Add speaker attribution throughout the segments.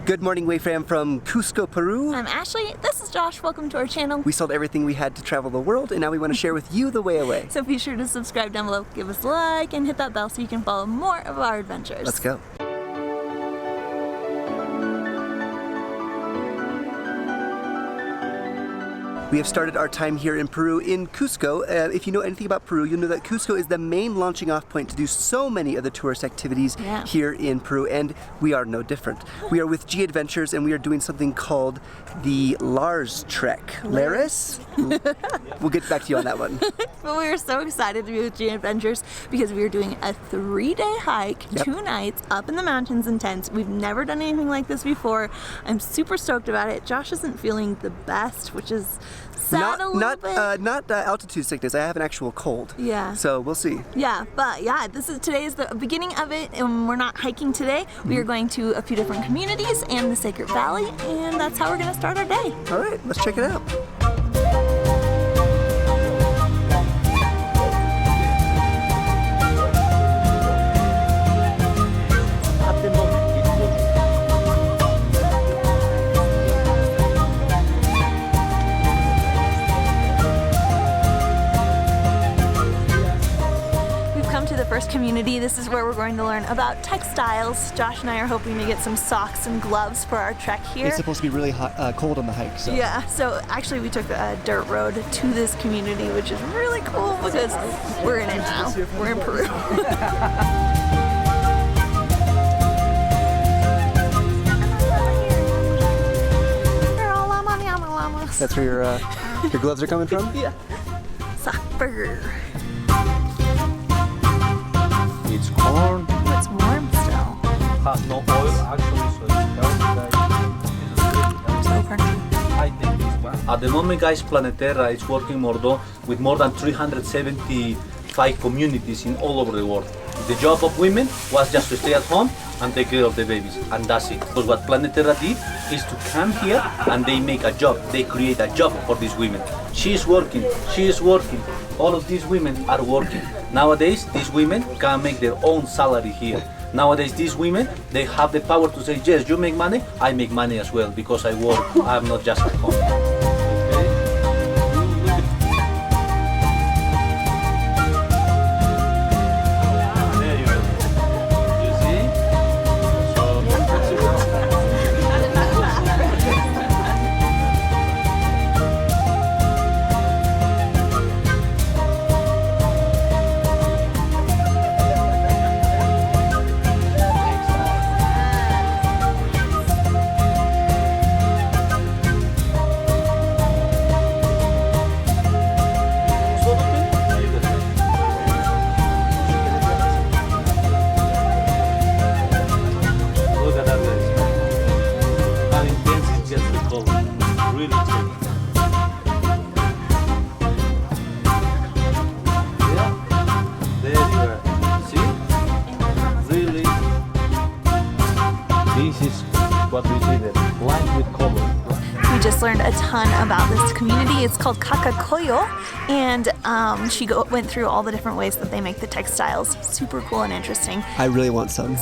Speaker 1: Good morning, Wayfam from Cusco, Peru.
Speaker 2: I'm Ashley. This is Josh. Welcome to our channel.
Speaker 1: We sold everything we had to travel the world, and now we want to share with you the way away.
Speaker 2: So be sure to subscribe down below, give us a like, and hit that bell so you can follow more of our adventures.
Speaker 1: Let's go. We have started our time here in Peru, in Cusco. If you know anything about Peru, you'll know that Cusco is the main launching off point to do so many of the tourist activities here in Peru, and we are no different. We are with G Adventures, and we are doing something called the Lars Trek. Laris? We'll get back to you on that one.
Speaker 2: But we were so excited to be with G Adventures because we are doing a 3-day hike, 2 nights, up in the mountains in tents. We've never done anything like this before. I'm super stoked about it. Josh isn't feeling the best, which is sad a little bit.
Speaker 1: Not altitude sickness. I have an actual cold.
Speaker 2: Yeah.
Speaker 1: So we'll see.
Speaker 2: Yeah, but yeah, today is the beginning of it, and we're not hiking today. We are going to a few different communities and the Sacred Valley, and that's how we're going to start our day.
Speaker 1: All right, let's check it out.
Speaker 2: First community. This is where we're going to learn about textiles. Josh and I are hoping to get some socks and gloves for our trek here.
Speaker 1: It's supposed to be really hot, cold on the hike. So.
Speaker 2: Yeah, so actually we took a dirt road to this community, which is really cool because we're in it now. We're in Peru.
Speaker 1: That's where your gloves are coming from?
Speaker 2: Yeah. Soccer.
Speaker 3: It's corn.
Speaker 2: It's warm still.
Speaker 3: Has no oil actually, so it's healthy.
Speaker 2: So crunchy.
Speaker 3: I think this one. At the moment, guys, Planetera is working with more than 375 communities in all over the world. The job of women was just to stay at home and take care of the babies, and that's it. Because what Planetera did is to come here and they make a job. They create a job for these women. She is working. All of these women are working. Nowadays, these women can make their own salary here. Nowadays, these women, they have the power to say, yes, you make money, I make money as well, because I work, I'm not just at home. What we see there, line with color.
Speaker 2: We just learned a ton about this community. It's called Cacacoyo, and she went through all the different ways that they make the textiles. Super cool and interesting.
Speaker 1: I really want some.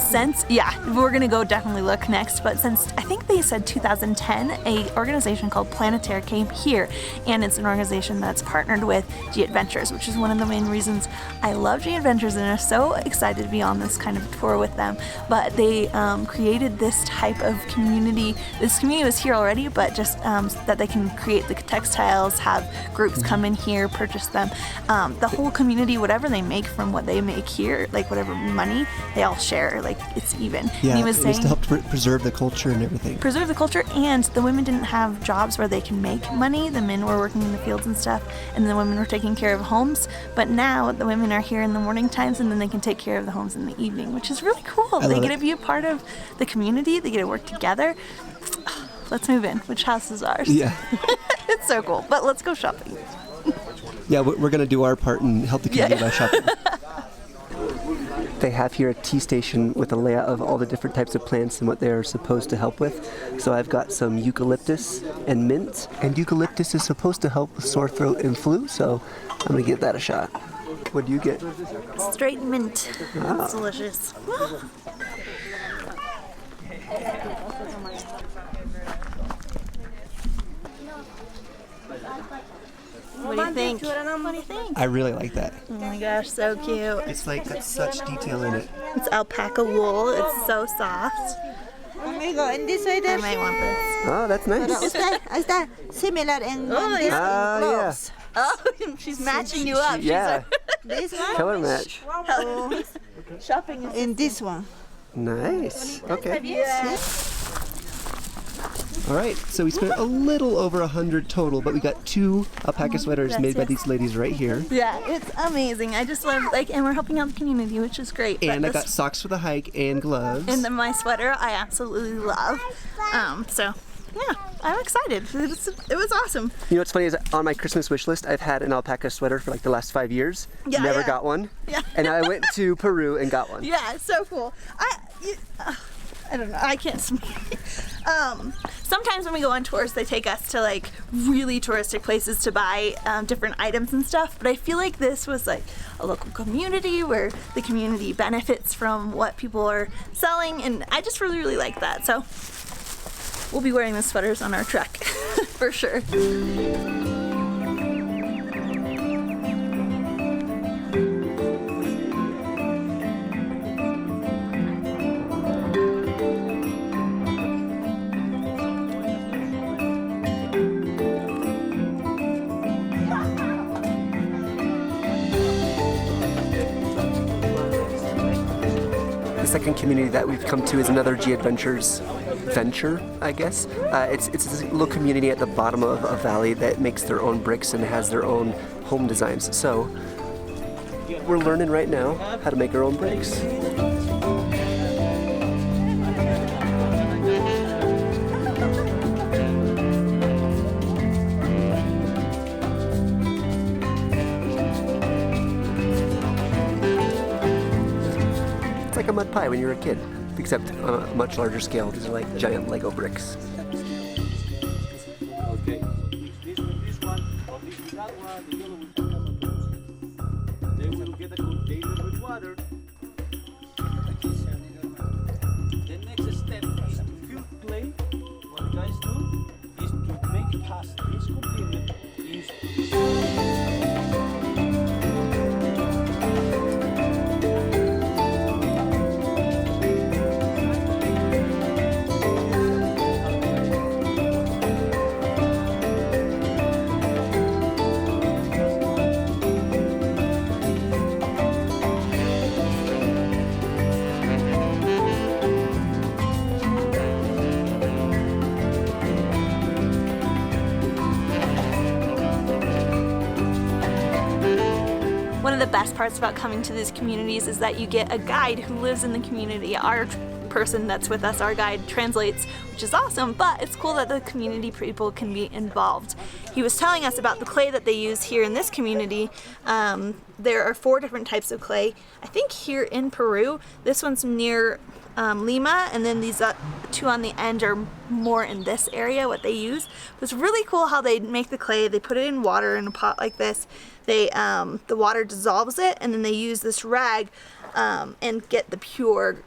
Speaker 2: We're gonna go definitely look next, but since I think they said 2010, a organization called Planetera came here, and it's an organization that's partnered with G Adventures, which is one of the main reasons I love G Adventures and are so excited to be on this kind of tour with them. But they created this type of community. This community was here already, but just that they can create the textiles, have groups come in here, purchase them. The whole community, whatever they make from what they make here, like whatever money, they all share, like it's even.
Speaker 1: Yeah,
Speaker 2: and he was saying,
Speaker 1: to help preserve the culture and everything.
Speaker 2: Preserve the culture, and the women didn't have jobs where they can make money. The men were working in the fields and stuff, and the women were taking care of homes. But now the women are here in the morning times, and then they can take care of the homes in the evening, which is really cool. They get to be a part of the community. They get to work together. Let's move in. Which house is ours?
Speaker 1: Yeah.
Speaker 2: It's so cool. But let's go shopping.
Speaker 1: Yeah, we're going to do our part and help the community by shopping. They have here a tea station with a layout of all the different types of plants and what they're supposed to help with. So I've got some eucalyptus and mint. And eucalyptus is supposed to help with sore throat and flu, so I'm going to give that a shot. What do you get?
Speaker 2: Straight mint. It's delicious. you think? What do you think?
Speaker 1: I really like that.
Speaker 2: Oh my gosh, so cute.
Speaker 1: It's like got such detail in it.
Speaker 2: It's alpaca wool. It's so soft.
Speaker 4: Amigo, and this way
Speaker 2: I
Speaker 4: there.
Speaker 2: might want this.
Speaker 1: Oh, that's nice.
Speaker 4: Está similar in
Speaker 2: Oh,
Speaker 4: this
Speaker 1: Ah, yeah.
Speaker 4: clothes.
Speaker 2: Oh, she's matching you up.
Speaker 1: Yeah,
Speaker 4: This one
Speaker 1: color match.
Speaker 2: She's shopping.
Speaker 4: and this one.
Speaker 1: Nice. Okay.
Speaker 2: Yeah.
Speaker 1: All right. So we spent a little over 100 total, but we got 2 alpaca sweaters made by these ladies right here.
Speaker 2: Yeah, it's amazing. I just love and we're helping out the community, which is great.
Speaker 1: And
Speaker 2: But
Speaker 1: I got socks for the hike and gloves.
Speaker 2: and then my sweater I absolutely love. So yeah, I'm excited. It was awesome.
Speaker 1: You know what's funny is on my Christmas wish list, I've had an alpaca sweater for like the last 5 years.
Speaker 2: Yeah,
Speaker 1: Never
Speaker 2: yeah.
Speaker 1: got one.
Speaker 2: Yeah.
Speaker 1: And I went to Peru and got one.
Speaker 2: Yeah, it's so cool. I don't know. I can't speak. Sometimes when we go on tours, they take us to like really touristic places to buy different items and stuff. But I feel like this was like a local community where the community benefits from what people are selling, and I just really, really like that. So we'll be wearing the sweaters on our trek for sure.
Speaker 1: The second community that we've come to is another G Adventures venture, I guess. It's this little community at the bottom of a valley that makes their own bricks and has their own home designs. So we're learning right now how to make our own bricks. It's like a mud pie when you're a kid, except on a much larger scale. These are like giant Lego bricks.
Speaker 3: Okay, this with this one, or this with that one, the yellow will come on the Then we will get a container with water. The next step is to fill clay. What you guys do is to make past this container
Speaker 2: One of the best parts about coming to these communities is that you get a guide who lives in the community. Our person that's with us, our guide, translates, which is awesome, but it's cool that the community people can be involved. He was telling us about the clay that they use here in this community. There are 4 different types of clay. I think here in Peru, this one's near Lima, and then these 2 on the end are more in this area, what they use. But it's really cool how they make the clay. They put it in water in a pot like this. They the water dissolves it, and then they use this rag and get the pure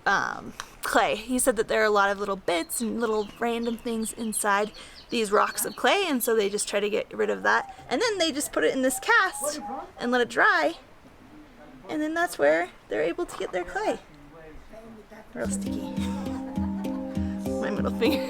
Speaker 2: clay. He said that there are a lot of little bits and little random things inside these rocks of clay, and so they just try to get rid of that. And then they just put it in this cast and let it dry, and then that's where they're able to get their clay. Real sticky. My middle finger.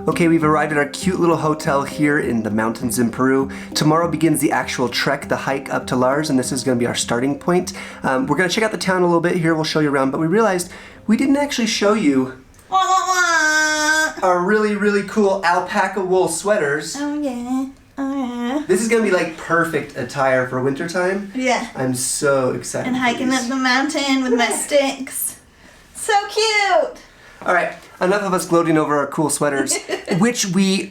Speaker 1: Okay, we've arrived at our cute little hotel here in the mountains in Peru. Tomorrow begins the actual trek, the hike up to Lars, and this is going to be our starting point. We're going to check out the town a little bit here. We'll show you around, but we realized we didn't actually show you our really, really cool alpaca wool sweaters.
Speaker 2: Oh yeah. Oh yeah.
Speaker 1: This is going to be like perfect attire for wintertime.
Speaker 2: Yeah.
Speaker 1: I'm so excited.
Speaker 2: And
Speaker 1: for
Speaker 2: hiking
Speaker 1: these.
Speaker 2: up the mountain with my sticks. So cute.
Speaker 1: All right, enough of us gloating over our cool sweaters, which we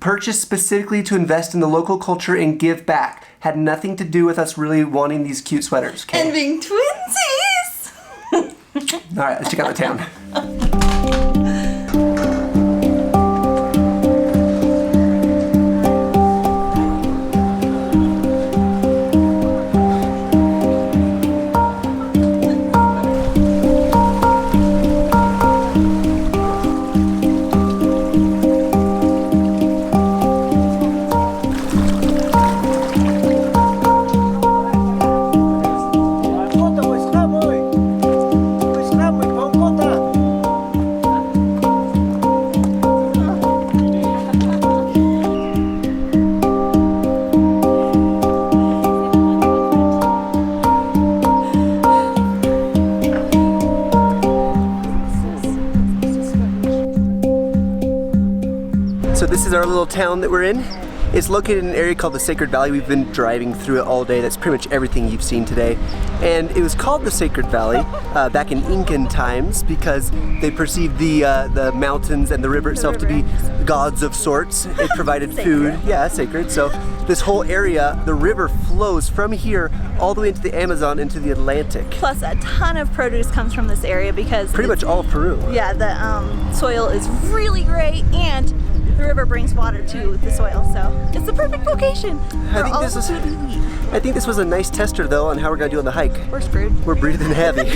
Speaker 1: purchased specifically to invest in the local culture and give back. Had nothing to do with us really wanting these cute sweaters. Okay?
Speaker 2: And being twinsies!
Speaker 1: All right, let's check out the town. So this is our little town that we're in. It's located in an area called the Sacred Valley. We've been driving through it all day. That's pretty much everything you've seen today. And it was called the Sacred Valley back in Incan times because they perceived the mountains and the river itself to be gods of sorts. It provided food. Yeah, sacred. So this whole area, the river flows from here all the way into the Amazon, into the Atlantic.
Speaker 2: Plus a ton of produce comes from this area because
Speaker 1: Pretty much all of Peru.
Speaker 2: yeah, the soil is really great and the river brings water to the soil, so it's the perfect location for all of the food we eat.
Speaker 1: I think this was a nice tester though on how we're gonna do on the hike.
Speaker 2: We're screwed.
Speaker 1: We're breathing heavy.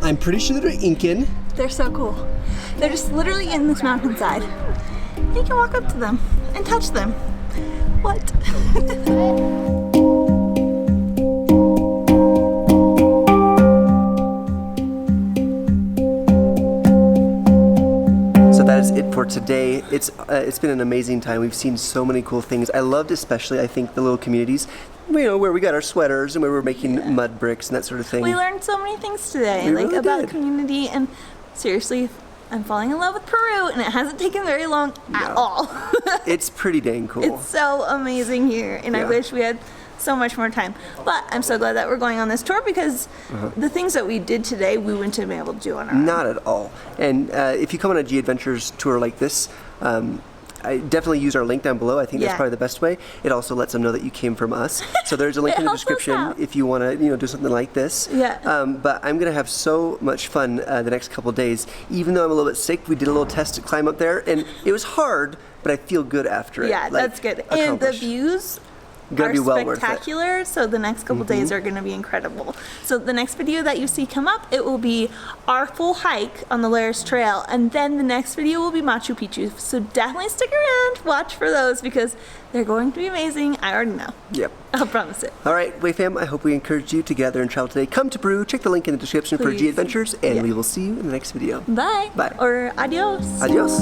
Speaker 1: I'm pretty sure they're Incan.
Speaker 2: They're so cool. They're just literally in this mountainside. You can walk up to them and touch them. What?
Speaker 1: So that is it for today. It's been an amazing time. We've seen so many cool things. I loved especially, I think, the little communities. You know, where we got our sweaters and where we're making mud bricks and that sort of thing.
Speaker 2: We learned so many things today,
Speaker 1: We
Speaker 2: like
Speaker 1: really
Speaker 2: about
Speaker 1: did.
Speaker 2: community, and seriously, I'm falling in love with Peru, and it hasn't taken very long at all.
Speaker 1: It's pretty dang cool.
Speaker 2: It's so amazing here, and I
Speaker 1: Yeah.
Speaker 2: wish we had so much more time. But I'm so glad that we're going on this tour because the things that we did today, we wouldn't have been able to do on our own.
Speaker 1: Not at all. And if you come on a G Adventures tour like this, I definitely use our link down below. I think that's
Speaker 2: Yeah.
Speaker 1: probably the best way. It also lets them know that you came from us. So there's a link
Speaker 2: It
Speaker 1: in the
Speaker 2: helps us
Speaker 1: description
Speaker 2: out.
Speaker 1: if you want to, do something like this.
Speaker 2: Yeah.
Speaker 1: But I'm gonna have so much fun the next couple days. Even though I'm a little bit sick, we did a little test to climb up there, and it was hard, but I feel good after it.
Speaker 2: Yeah,
Speaker 1: Like,
Speaker 2: that's good. And the
Speaker 1: accomplished.
Speaker 2: views
Speaker 1: Gonna
Speaker 2: are
Speaker 1: be well worth it.
Speaker 2: spectacular, so the next couple days are going to be incredible. So the next video that you see come up, it will be our full hike on the Lars Trail, and then the next video will be Machu Picchu. So definitely stick around, watch for those because they're going to be amazing. I already know.
Speaker 1: Yep.
Speaker 2: I'll promise it.
Speaker 1: All right, Way Fam, I hope we encouraged you to get out there and travel today. Come to Peru, check the link in the description for
Speaker 2: Please.
Speaker 1: G Adventures, and
Speaker 2: Yeah.
Speaker 1: we will see you in the next video.
Speaker 2: Bye.
Speaker 1: Bye.
Speaker 2: Or adios.
Speaker 1: Adios.